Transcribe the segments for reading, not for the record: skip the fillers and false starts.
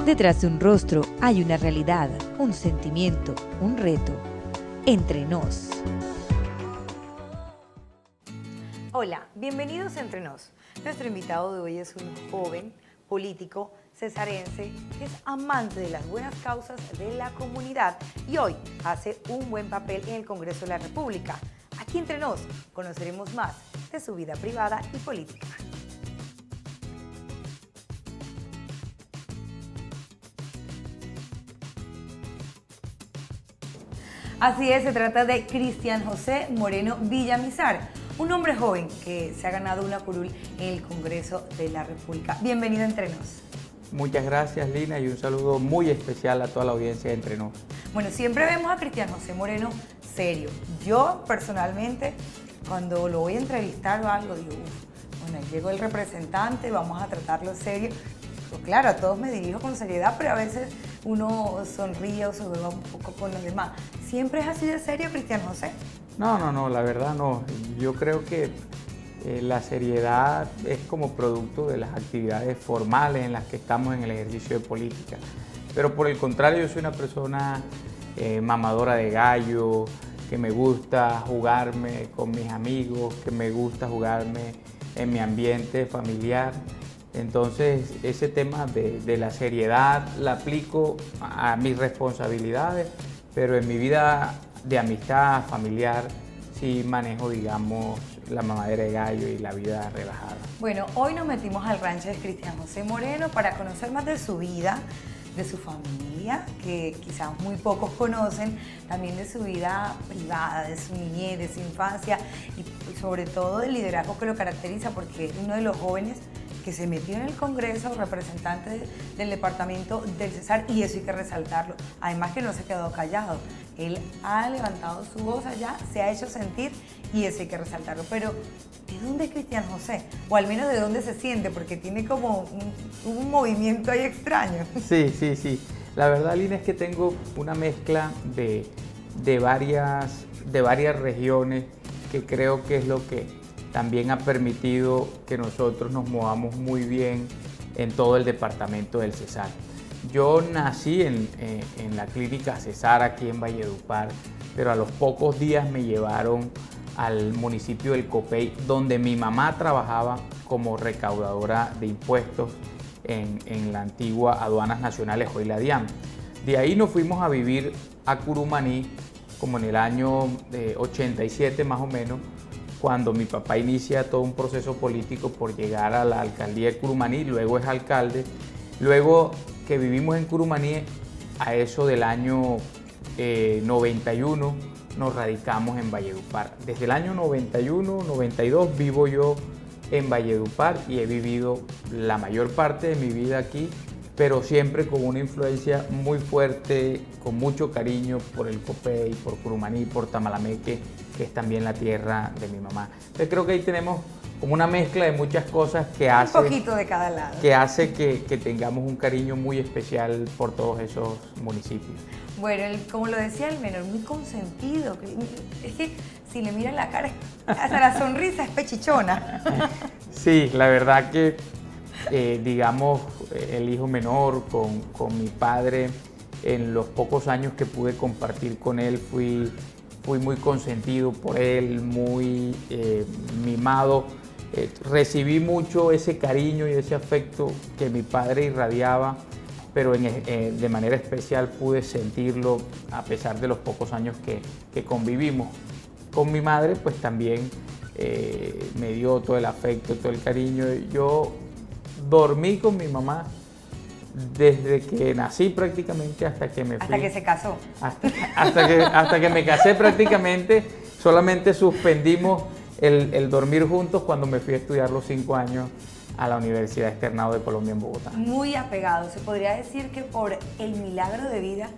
Detrás de un rostro hay una realidad, un sentimiento, un reto. Entre Nos. Hola, bienvenidos a Entre Nos. Nuestro invitado de hoy es un joven político cesarense que es amante de las buenas causas de la comunidad y hoy hace un buen papel en el Congreso de la República. Aquí Entre Nos conoceremos más de su vida privada y política. Así es, se trata de Cristian José Moreno Villamizar, un hombre joven que se ha ganado una curul en el Congreso de la República. Bienvenido a Entre Nos. Muchas gracias, Lina, y un saludo muy especial a toda la audiencia de Entre Nos. Bueno, siempre vemos a Cristian José Moreno serio. Yo, personalmente, cuando lo voy a entrevistar o algo, digo, bueno, llegó el representante, vamos a tratarlo serio. Pues claro, a todos me dirijo con seriedad, pero a veces uno sonríe o se beba un poco con los demás. ¿Siempre es así de serio, Cristian José? No, la verdad no. Yo creo que la seriedad es como producto de las actividades formales en las que estamos en el ejercicio de política. Pero por el contrario, yo soy una persona mamadora de gallo, que me gusta jugarme con mis amigos, que me gusta jugarme en mi ambiente familiar. Entonces, ese tema de la seriedad la aplico a mis responsabilidades, pero en mi vida de amistad familiar sí manejo, digamos, la mamadera de gallo y la vida relajada. Bueno, hoy nos metimos al rancho de Cristian José Moreno para conocer más de su vida, de su familia, que quizás muy pocos conocen, también de su vida privada, de su niñez, de su infancia y sobre todo del liderazgo que lo caracteriza, porque es uno de los jóvenes que se metió en el Congreso, representante del departamento del Cesar, y eso hay que resaltarlo. Además que no se quedó callado. Él ha levantado su voz allá, se ha hecho sentir y eso hay que resaltarlo. Pero, ¿de dónde es Cristian José? O al menos de dónde se siente, porque tiene como un movimiento ahí extraño. Sí. La verdad, Lina, es que tengo una mezcla de varias regiones que creo que es lo que también ha permitido que nosotros nos movamos muy bien en todo el departamento del Cesar. Yo nací en la clínica Cesar aquí en Valledupar, pero a los pocos días me llevaron al municipio del Copey, donde mi mamá trabajaba como recaudadora de impuestos en la antigua Aduanas Nacionales, hoy la DIAN. De ahí nos fuimos a vivir a Curumaní, como en el año 87 más o menos, cuando mi papá inicia todo un proceso político por llegar a la alcaldía de Curumaní, luego es alcalde. Luego que vivimos en Curumaní, a eso del año 91, nos radicamos en Valledupar. Desde el año 91, 92 vivo yo en Valledupar y he vivido la mayor parte de mi vida aquí, pero siempre con una influencia muy fuerte, con mucho cariño por el Copey, por Curumaní, por Tamalameque, que es también la tierra de mi mamá. Entonces creo que ahí tenemos como una mezcla de muchas cosas que hace, un poquito de cada lado, que hace que tengamos un cariño muy especial por todos esos municipios. Bueno, como lo decía el menor, muy consentido. Es que si le miran la cara, hasta la sonrisa es pechichona. Sí, la verdad que, digamos, el hijo menor con mi padre, en los pocos años que pude compartir con él, fui muy consentido por él, muy mimado. Recibí mucho ese cariño y ese afecto que mi padre irradiaba, pero de manera especial pude sentirlo a pesar de los pocos años que convivimos. Con mi madre pues también me dio todo el afecto, todo el cariño. Yo dormí con mi mamá desde que nací prácticamente hasta que me fui. Hasta que se casó. Hasta que me casé prácticamente, solamente suspendimos el dormir juntos cuando me fui a estudiar los 5 años a la Universidad Externado de Colombia en Bogotá. Muy apegado, se podría decir que por el milagro de vida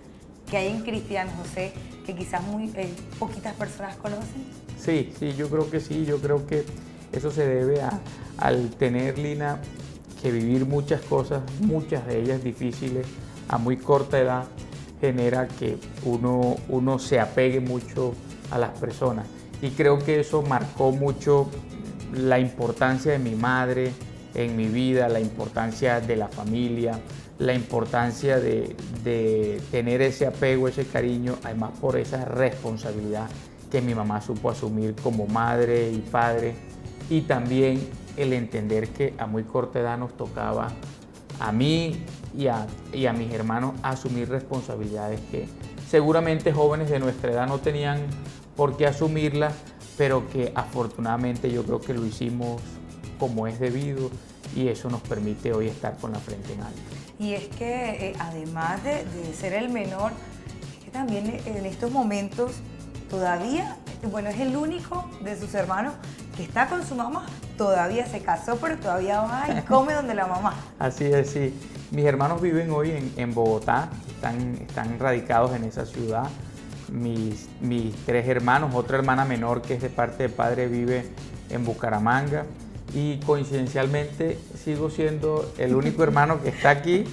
que hay en Cristian José, que quizás muy poquitas personas conocen. Sí, yo creo que sí, yo creo que eso se debe al tener, Lina, que vivir muchas cosas, muchas de ellas difíciles, a muy corta edad, genera que uno se apegue mucho a las personas. Y creo que eso marcó mucho la importancia de mi madre en mi vida, la importancia de la familia, la importancia de tener ese apego, ese cariño, además por esa responsabilidad que mi mamá supo asumir como madre y padre, y también el entender que a muy corta edad nos tocaba a mí y a mis hermanos asumir responsabilidades que seguramente jóvenes de nuestra edad no tenían por qué asumirlas, pero que afortunadamente yo creo que lo hicimos como es debido, y eso nos permite hoy estar con la frente en alto. Y es que además de ser el menor, es que también en estos momentos todavía, bueno, es el único de sus hermanos que está con su mamá, todavía se casó, pero todavía va y come donde la mamá. Así es, sí. Mis hermanos viven hoy en Bogotá, están radicados en esa ciudad. Mis 3 hermanos, otra hermana menor que es de parte de padre vive en Bucaramanga, y coincidencialmente sigo siendo el único hermano que está aquí,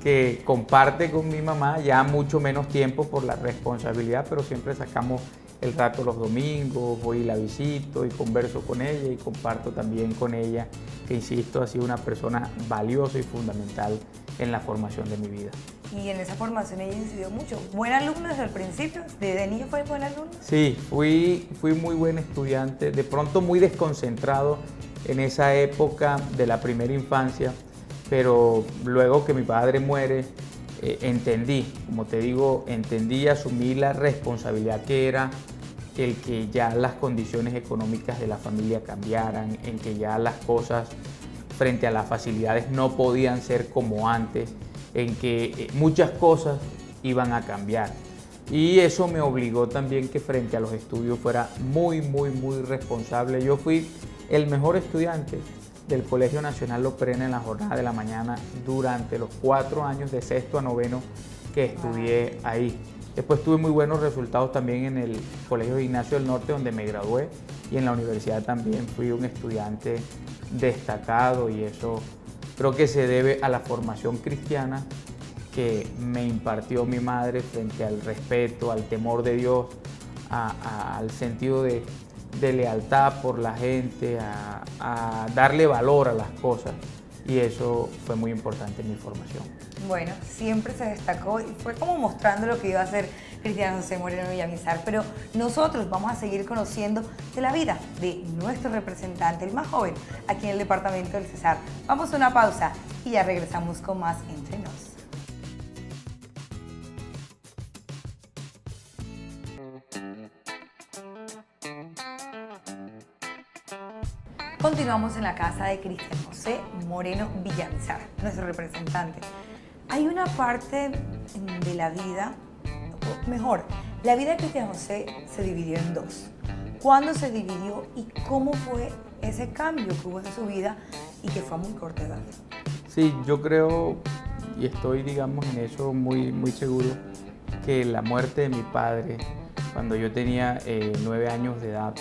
que comparte con mi mamá ya mucho menos tiempo por la responsabilidad, pero siempre sacamos el rato los domingos, voy y la visito y converso con ella y comparto también con ella, que insisto, ha sido una persona valiosa y fundamental en la formación de mi vida. Y en esa formación ella incidió mucho. ¿Buen alumno desde el principio? ¿Desde niño fue buen alumno? Sí, fui muy buen estudiante, de pronto muy desconcentrado en esa época de la primera infancia, pero luego que mi padre muere, entendí, como te digo, entendí y asumí la responsabilidad que era el que ya las condiciones económicas de la familia cambiaran, en que ya las cosas frente a las facilidades no podían ser como antes, en que muchas cosas iban a cambiar. Y eso me obligó también que frente a los estudios fuera muy responsable. Yo fui el mejor estudiante del Colegio Nacional Lo Perenne en la jornada de la mañana durante los 4 años de sexto a noveno que estudié ahí. Después tuve muy buenos resultados también en el Colegio Ignacio del Norte, donde me gradué, y en la universidad también fui un estudiante destacado, y eso creo que se debe a la formación cristiana que me impartió mi madre frente al respeto, al temor de Dios, al sentido de lealtad por la gente, a darle valor a las cosas, y eso fue muy importante en mi formación. Bueno, siempre se destacó y fue como mostrando lo que iba a hacer Cristian José Moreno Villamizar, pero nosotros vamos a seguir conociendo de la vida de nuestro representante, el más joven, aquí en el departamento del Cesar. Vamos a una pausa y ya regresamos con más Entre Nos. Continuamos en la casa de Cristian José Moreno Villamizar, nuestro representante. Hay una parte de la vida, o mejor, la vida de Cristian José se dividió en 2. ¿Cuándo se dividió y cómo fue ese cambio que hubo en su vida y que fue a muy corta edad? Sí, yo creo y estoy, digamos, en eso muy seguro, que la muerte de mi padre cuando yo tenía 9 años de edad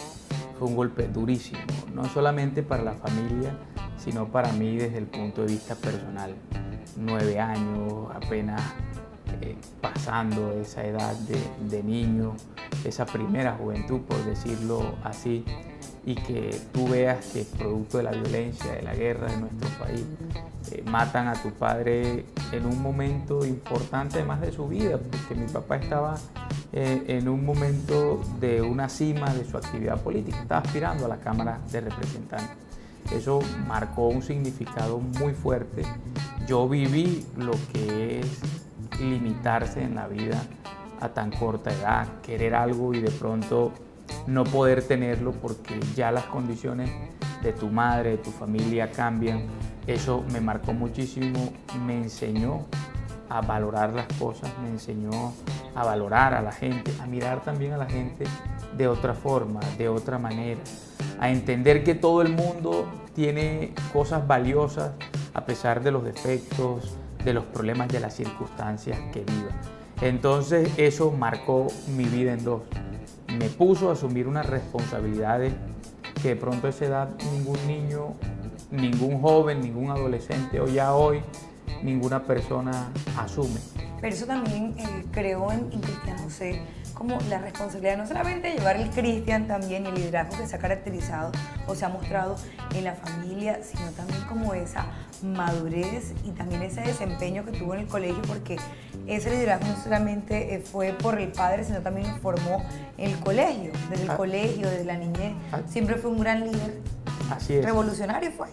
fue un golpe durísimo, no solamente para la familia, sino para mí desde el punto de vista personal. 9 años, apenas pasando esa edad de niño, esa primera juventud, por decirlo así, y que tú veas que producto de la violencia, de la guerra de nuestro país, matan a tu padre en un momento importante además de su vida, porque mi papá estaba en un momento de una cima de su actividad política, estaba aspirando a la Cámara de Representantes. Eso marcó un significado muy fuerte. Yo viví lo que es limitarse en la vida a tan corta edad, querer algo y de pronto no poder tenerlo porque ya las condiciones de tu madre, de tu familia cambian. Eso me marcó muchísimo, me enseñó a valorar las cosas, me enseñó a valorar a la gente, a mirar también a la gente de otra forma, de otra manera, a entender que todo el mundo tiene cosas valiosas a pesar de los defectos, de los problemas, de las circunstancias que viva. Entonces eso marcó mi vida en 2. Me puso a asumir unas responsabilidades que de pronto a esa edad ningún niño, ningún joven, ningún adolescente o ya hoy ninguna persona asume. Pero eso también creó en Cristian José como la responsabilidad no solamente de llevar el Cristian también, el liderazgo que se ha caracterizado o se ha mostrado en la familia, sino también como esa madurez y también ese desempeño que tuvo en el colegio, porque ese liderazgo no solamente fue por el padre, sino también lo formó en el colegio, desde el colegio, desde la niñez. Siempre fue un gran líder. Así es. Revolucionario fue.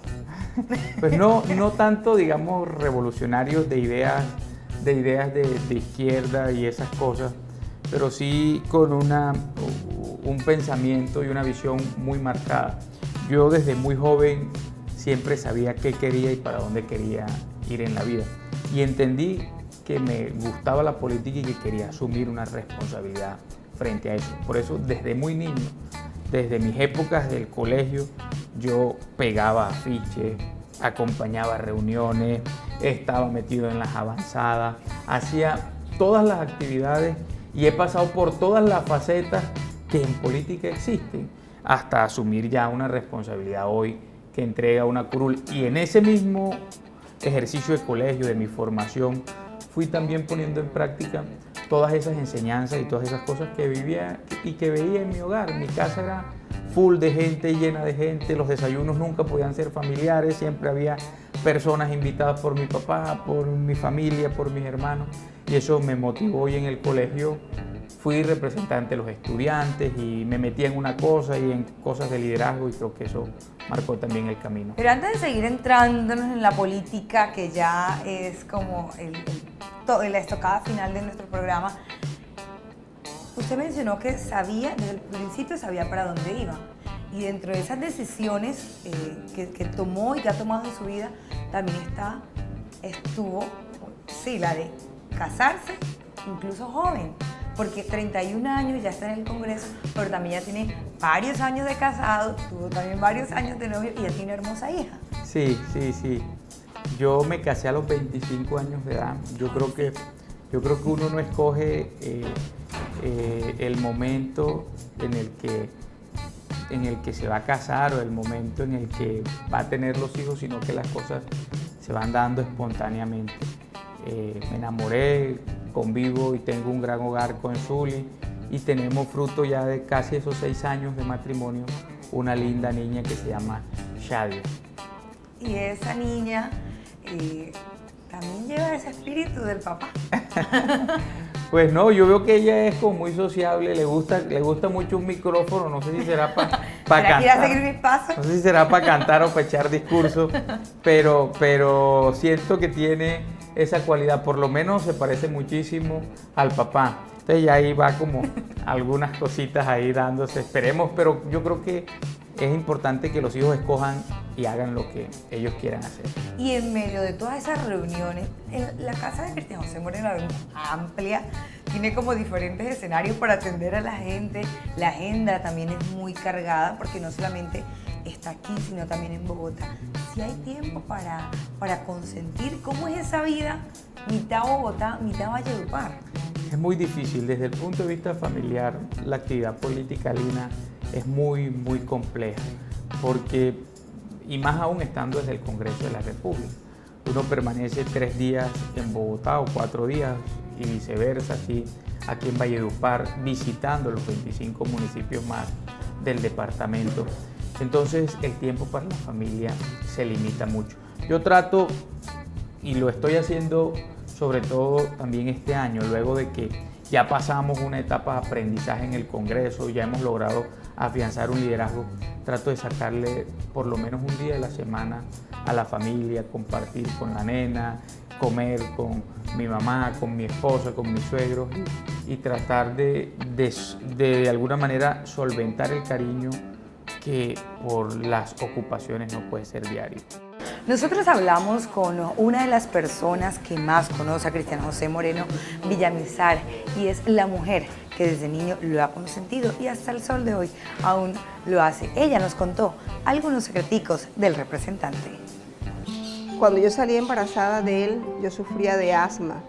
Pues no tanto, digamos, revolucionarios de ideas de izquierda y esas cosas, pero sí con un pensamiento y una visión muy marcada. Yo desde muy joven siempre sabía qué quería y para dónde quería ir en la vida. Y entendí que me gustaba la política y que quería asumir una responsabilidad frente a eso. Por eso, desde muy niño, desde mis épocas del colegio, yo pegaba afiches, acompañaba reuniones, estaba metido en las avanzadas, hacía todas las actividades y he pasado por todas las facetas que en política existen, hasta asumir ya una responsabilidad hoy que entrega una curul. Y en ese mismo ejercicio de colegio, de mi formación, fui también poniendo en práctica todas esas enseñanzas y todas esas cosas que vivía y que veía en mi hogar. Mi casa era full de gente, llena de gente, los desayunos nunca podían ser familiares, siempre había personas invitadas por mi papá, por mi familia, por mis hermanos, y eso me motivó. Y en el colegio fui representante de los estudiantes y me metí en una cosa y en cosas de liderazgo, y creo que eso marcó también el camino. Pero antes de seguir entrándonos en la política, que ya es como la estocada final de nuestro programa, usted mencionó que desde el principio sabía para dónde iba. Y dentro de esas decisiones que tomó y que ha tomado en su vida, también estuvo la de casarse, incluso joven. Porque 31 años ya está en el Congreso, pero también ya tiene varios años de casado, tuvo también varios años de novio y ya tiene una hermosa hija. Sí. Yo me casé a los 25 años de edad. Yo creo que uno no escoge el momento en el que se va a casar o el momento en el que va a tener los hijos, sino que las cosas se van dando espontáneamente. Me enamoré, convivo y tengo un gran hogar con Zuli y tenemos fruto ya de casi esos 6 años de matrimonio, una linda niña que se llama Shadia. Y esa niña también lleva ese espíritu del papá. Pues no, yo veo que ella es como muy sociable, le gusta mucho un micrófono, no sé si será para cantar. Seguir mis pasos? No sé si será para cantar o para echar discursos, pero siento que tiene esa cualidad, por lo menos se parece muchísimo al papá. Entonces ya ahí va como algunas cositas ahí dándose, esperemos, pero yo creo que es importante que los hijos escojan y hagan lo que ellos quieran hacer. Y en medio de todas esas reuniones, la casa de Cristian José Moreno es amplia, tiene como diferentes escenarios para atender a la gente, la agenda también es muy cargada porque no solamente está aquí, sino también en Bogotá. Si hay tiempo para consentir, ¿cómo es esa vida mitad Bogotá, mitad Valledupar? Es muy difícil, desde el punto de vista familiar, la actividad política, Lina, es muy, muy compleja, porque, y más aún estando desde el Congreso de la República, uno permanece 3 días en Bogotá o 4 días y viceversa, aquí en Valledupar, visitando los 25 municipios más del departamento. Entonces el tiempo para la familia se limita mucho. Yo trato, y lo estoy haciendo sobre todo también este año, luego de que ya pasamos una etapa de aprendizaje en el Congreso, ya hemos logrado afianzar un liderazgo, trato de sacarle por lo menos un día de la semana a la familia, compartir con la nena, comer con mi mamá, con mi esposa, con mis suegros y tratar de alguna manera solventar el cariño que por las ocupaciones no puede ser diario. Nosotros hablamos con una de las personas que más conoce a Cristian José Moreno Villamizar y es la mujer que desde niño lo ha consentido y hasta el sol de hoy aún lo hace. Ella nos contó algunos secreticos del representante. Cuando yo salí embarazada de él, yo sufría de asma.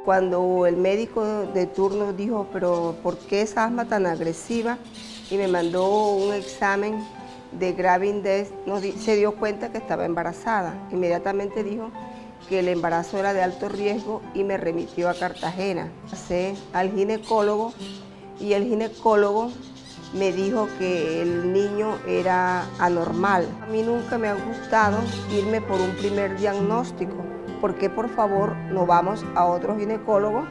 Cuando el médico de turno dijo, pero ¿por qué esa asma tan agresiva? Y me mandó un examen de gravidez, se dio cuenta que estaba embarazada. Inmediatamente dijo que el embarazo era de alto riesgo y me remitió a Cartagena. Pasé al ginecólogo y el ginecólogo me dijo que el niño era anormal. A mí nunca me ha gustado irme por un primer diagnóstico. ¿Por qué, por favor, no vamos a otro ginecólogo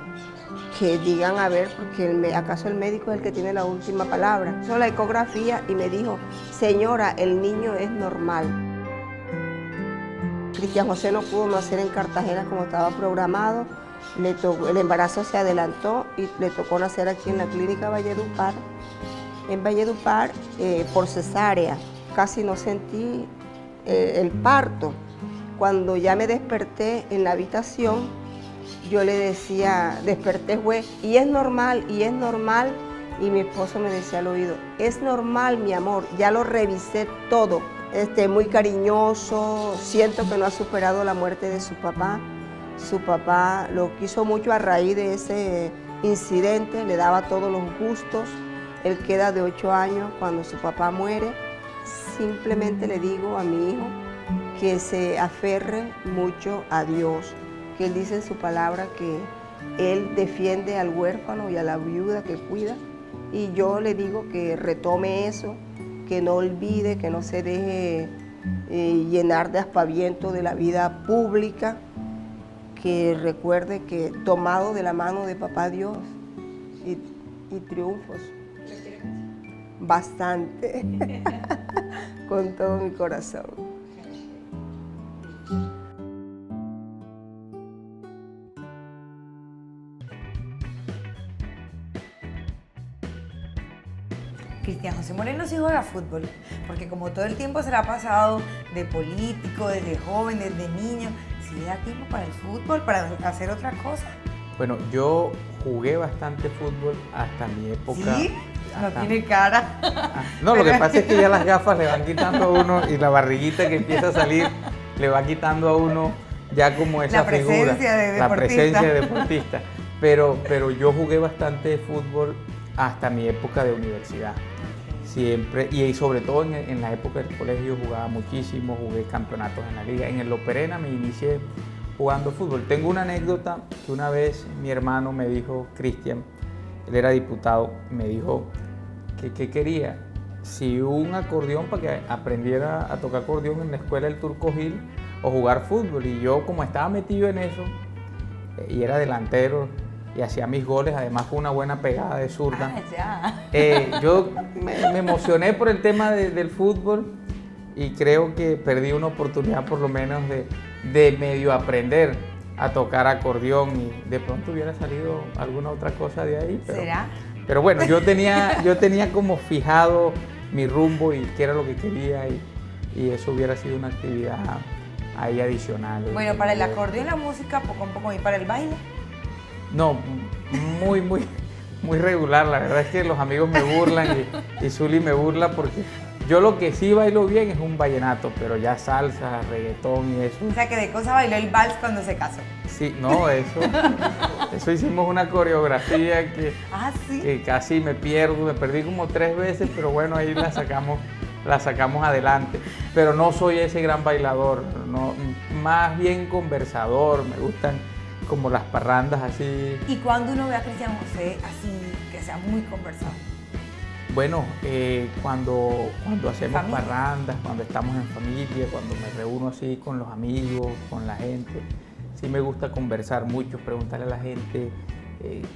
que digan, a ver, porque acaso el médico es el que tiene la última palabra? Hizo la ecografía y me dijo, señora, el niño es normal. Cristian José no pudo nacer en Cartagena como estaba programado. El embarazo se adelantó y le tocó nacer aquí en la clínica Valledupar. En Valledupar, por cesárea, casi no sentí el parto. Cuando ya me desperté en la habitación, yo le decía, desperté güey, y es normal, y mi esposo me decía al oído, es normal, mi amor, ya lo revisé todo. Muy cariñoso, siento que no ha superado la muerte de su papá. Su papá lo quiso mucho a raíz de ese incidente, le daba todos los gustos. Él queda de 8 años cuando su papá muere. Simplemente le digo a mi hijo que se aferre mucho a Dios, que Él dice en su palabra que Él defiende al huérfano y a la viuda que cuida. Y yo le digo que retome eso, que no olvide, que no se deje llenar de aspaviento de la vida pública, que recuerde que tomado de la mano de Papá Dios y triunfos. Bastante, con todo mi corazón. Cristian José Moreno sí juega fútbol, porque como todo el tiempo se le ha pasado de político, desde joven, desde niño, ¿sí le da tiempo para el fútbol, para hacer otra cosa? Bueno, yo jugué bastante fútbol hasta mi época. ¿Sí? No tiene cara. No, lo que pasa es que ya las gafas le van quitando a uno y la barriguita que empieza a salir le va quitando a uno ya como esa figura. La presencia de deportista. Pero yo jugué bastante fútbol hasta mi época de universidad. Siempre, y sobre todo en la época del colegio jugaba muchísimo, jugué campeonatos en la liga. En el Loperena me inicié jugando fútbol. Tengo una anécdota que una vez mi hermano me dijo, Cristian, él era diputado, me dijo que qué quería, si un acordeón para que aprendiera a tocar acordeón en la escuela del Turco Gil o jugar fútbol. Y yo, como estaba metido en eso y era delantero y hacía mis goles, además con una buena pegada de zurda, yo me emocioné por el tema del fútbol y creo que perdí una oportunidad por lo menos de medio aprender a tocar acordeón y de pronto hubiera salido alguna otra cosa de ahí. ¿Será? Pero bueno, yo tenía como fijado mi rumbo y qué era lo que quería y eso hubiera sido una actividad ahí adicional. Bueno, para el acordeón la música poco a poco, ¿y para el baile? No, muy regular. La verdad es que los amigos me burlan y Zuli me burla porque yo lo que sí bailo bien es un vallenato, pero ya salsa, reggaetón y eso. O sea, que de cosa bailó el vals cuando se casó. Sí, no, eso hicimos una coreografía que casi me perdí como 3 veces, pero bueno, ahí la sacamos adelante. Pero no soy ese gran bailador, no, más bien conversador, me gustan como las parrandas así. ¿Y cuando uno ve a Cristian José así, que sea muy conversador? Bueno, cuando hacemos parrandas, cuando estamos en familia, cuando me reúno así con los amigos, con la gente, sí me gusta conversar mucho, preguntarle a la gente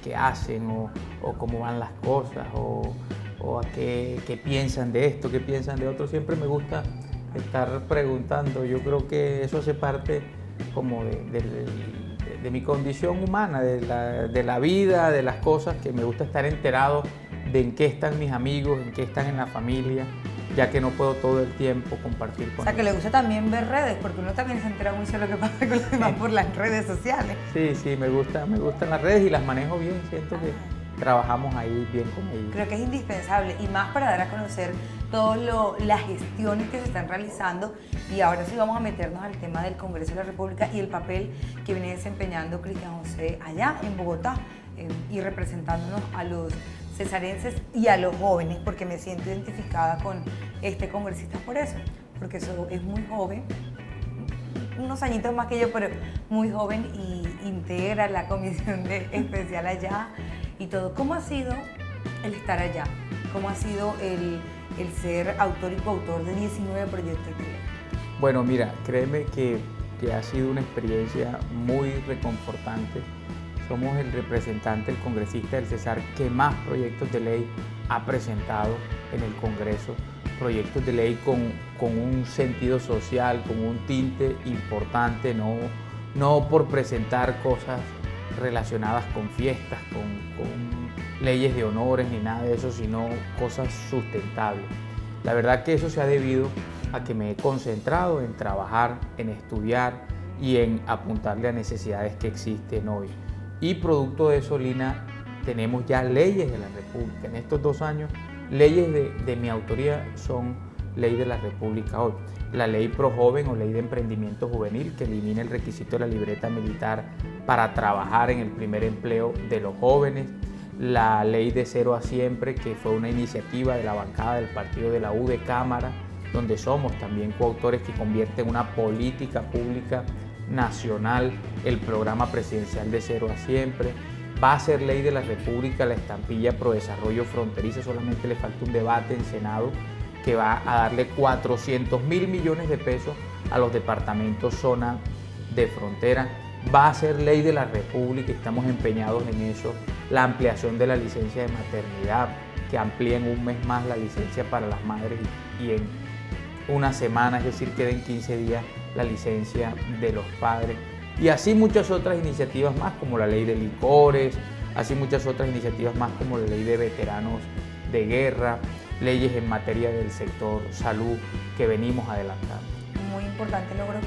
qué hacen o cómo van las cosas o a qué piensan de esto, qué piensan de otro. Siempre me gusta estar preguntando. Yo creo que eso hace parte como de mi condición humana, de la vida, de las cosas, que me gusta estar enterado de en qué están mis amigos, en qué están en la familia, ya que no puedo todo el tiempo compartir con ellos. O sea, que le gusta también ver redes, porque uno también se entera mucho de lo que pasa con los demás por las redes sociales. Sí, me gustan las redes y las manejo bien, siento que trabajamos ahí bien con ellos. Creo que es indispensable y más para dar a conocer todas las gestiones que se están realizando. Y ahora sí vamos a meternos al tema del Congreso de la República y el papel que viene desempeñando Cristian José allá en Bogotá y representándonos a los cesarenses y a los jóvenes, porque me siento identificada con este congresista por eso, porque es muy joven, unos añitos más que yo, pero muy joven, y integra la comisión especial allá y todo. ¿Cómo ha sido el estar allá? ¿Cómo ha sido el ser autor y coautor de 19 proyectos de ley? Bueno, mira, créeme que ha sido una experiencia muy reconfortante. Somos el representante, el congresista del Cesar que más proyectos de ley ha presentado en el Congreso, proyectos de ley con un sentido social, con un tinte importante, no por presentar cosas relacionadas con fiestas, con leyes de honores ni nada de eso, sino cosas sustentables. La verdad que eso se ha debido a que me he concentrado en trabajar, en estudiar y en apuntarle a necesidades que existen hoy. Y producto de eso, Lina, tenemos ya leyes de la República. En estos 2 años, leyes de mi autoría son ley de la República hoy. La ley Pro Joven o ley de emprendimiento juvenil, que elimina el requisito de la libreta militar para trabajar en el primer empleo de los jóvenes. La ley de Cero a Siempre, que fue una iniciativa de la bancada del partido de la U de Cámara, donde somos también coautores, que convierte en una política pública nacional el programa presidencial de Cero a Siempre. Va a ser ley de la República la estampilla Pro Desarrollo Fronterizo, solamente le falta un debate en Senado, que va a darle 400.000 millones de pesos a los departamentos zona de frontera. Va a ser ley de la República, estamos empeñados en eso, la ampliación de la licencia de maternidad, que amplíen 1 mes más la licencia para las madres y en una semana, es decir, queden 15 días la licencia de los padres. Y así muchas otras iniciativas más, como la ley de licores, así muchas otras iniciativas más como la ley de veteranos de guerra, leyes en materia del sector salud que venimos adelantando. Muy importante logro.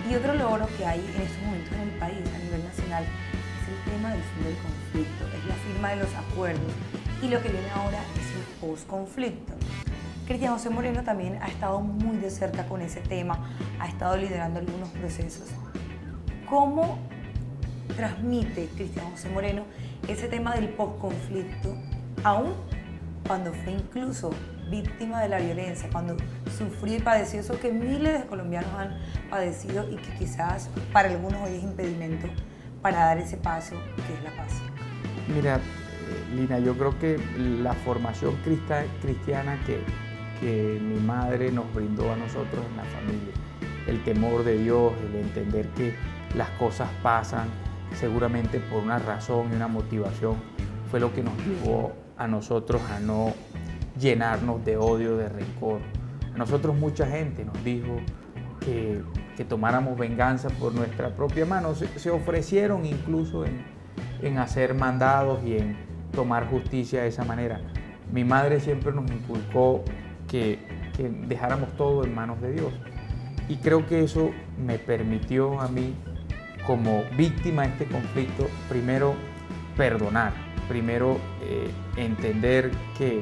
Y otro logro que hay en estos momentos en el país a nivel nacional es el tema del fin del conflicto, es la firma de los acuerdos, y lo que viene ahora es el post-conflicto. Cristian José Moreno también ha estado muy de cerca con ese tema, ha estado liderando algunos procesos. ¿Cómo transmite Cristian José Moreno ese tema del post-conflicto, aún cuando fue incluso víctima de la violencia, cuando sufrió y padeció eso que miles de colombianos han padecido y que quizás para algunos hoy es impedimento para dar ese paso que es la paz? Mira, Lina, yo creo que la formación cristiana que mi madre nos brindó a nosotros en la familia, el temor de Dios, el entender que las cosas pasan seguramente por una razón y una motivación, fue lo que nos llevó a nosotros a no llenarnos de odio, de rencor. A nosotros mucha gente nos dijo que tomáramos venganza por nuestra propia mano. Se ofrecieron incluso en hacer mandados y en tomar justicia de esa manera. Mi madre siempre nos inculcó que dejáramos todo en manos de Dios. Y creo que eso me permitió a mí, como víctima de este conflicto, primero perdonar, primero entender que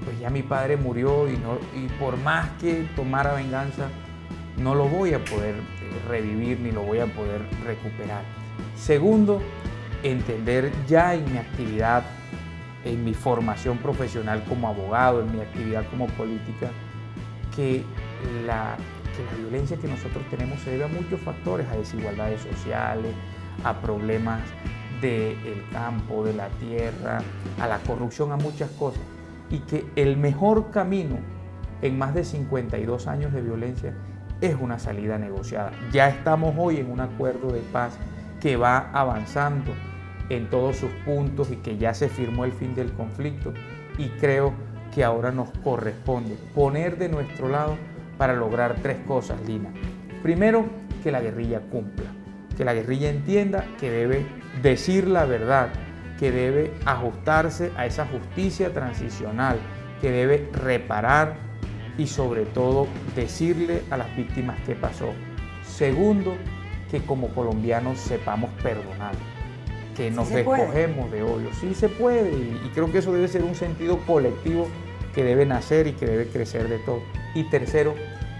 pues ya mi padre murió y por más que tomara venganza, no lo voy a poder revivir ni lo voy a poder recuperar. Segundo, entender ya en mi actividad, en mi formación profesional como abogado, en mi actividad como política, que la violencia que nosotros tenemos se debe a muchos factores, a desigualdades sociales, a problemas del campo, de la tierra, a la corrupción, a muchas cosas. Y que el mejor camino en más de 52 años de violencia es una salida negociada. Ya estamos hoy en un acuerdo de paz que va avanzando en todos sus puntos y que ya se firmó el fin del conflicto, y creo que ahora nos corresponde poner de nuestro lado para lograr 3 cosas, Lina. Primero, que la guerrilla cumpla, que la guerrilla entienda que debe decir la verdad, que debe ajustarse a esa justicia transicional, que debe reparar y sobre todo decirle a las víctimas qué pasó. Segundo, que como colombianos sepamos perdonar, que nos despojemos de odio. Sí se puede, y creo que eso debe ser un sentido colectivo que debe nacer y que debe crecer de todo. Y tercero,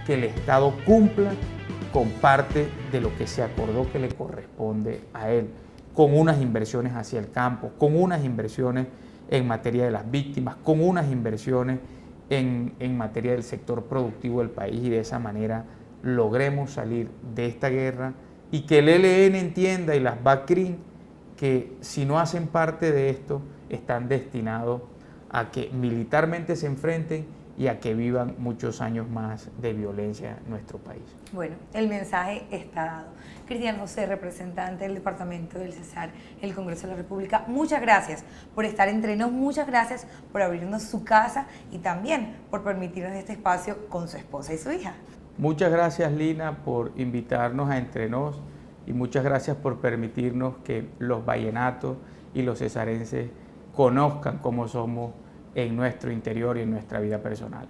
que el Estado cumpla con parte de lo que se acordó que le corresponde a él, con unas inversiones hacia el campo, con unas inversiones en materia de las víctimas, con unas inversiones en materia del sector productivo del país, y de esa manera logremos salir de esta guerra y que el ELN entienda y las BACRIM que si no hacen parte de esto están destinados a que militarmente se enfrenten y a que vivan muchos años más de violencia en nuestro país. Bueno, el mensaje está dado. Cristian José, representante del Departamento del Cesar, el Congreso de la República, muchas gracias por estar entre nos, muchas gracias por abrirnos su casa y también por permitirnos este espacio con su esposa y su hija. Muchas gracias, Lina, por invitarnos a Entre Nos y muchas gracias por permitirnos que los vallenatos y los cesarenses conozcan cómo somos en nuestro interior y en nuestra vida personal.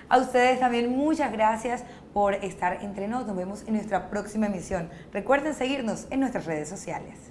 A ustedes también muchas gracias por estar entre nosotros. Nos vemos en nuestra próxima emisión. Recuerden seguirnos en nuestras redes sociales.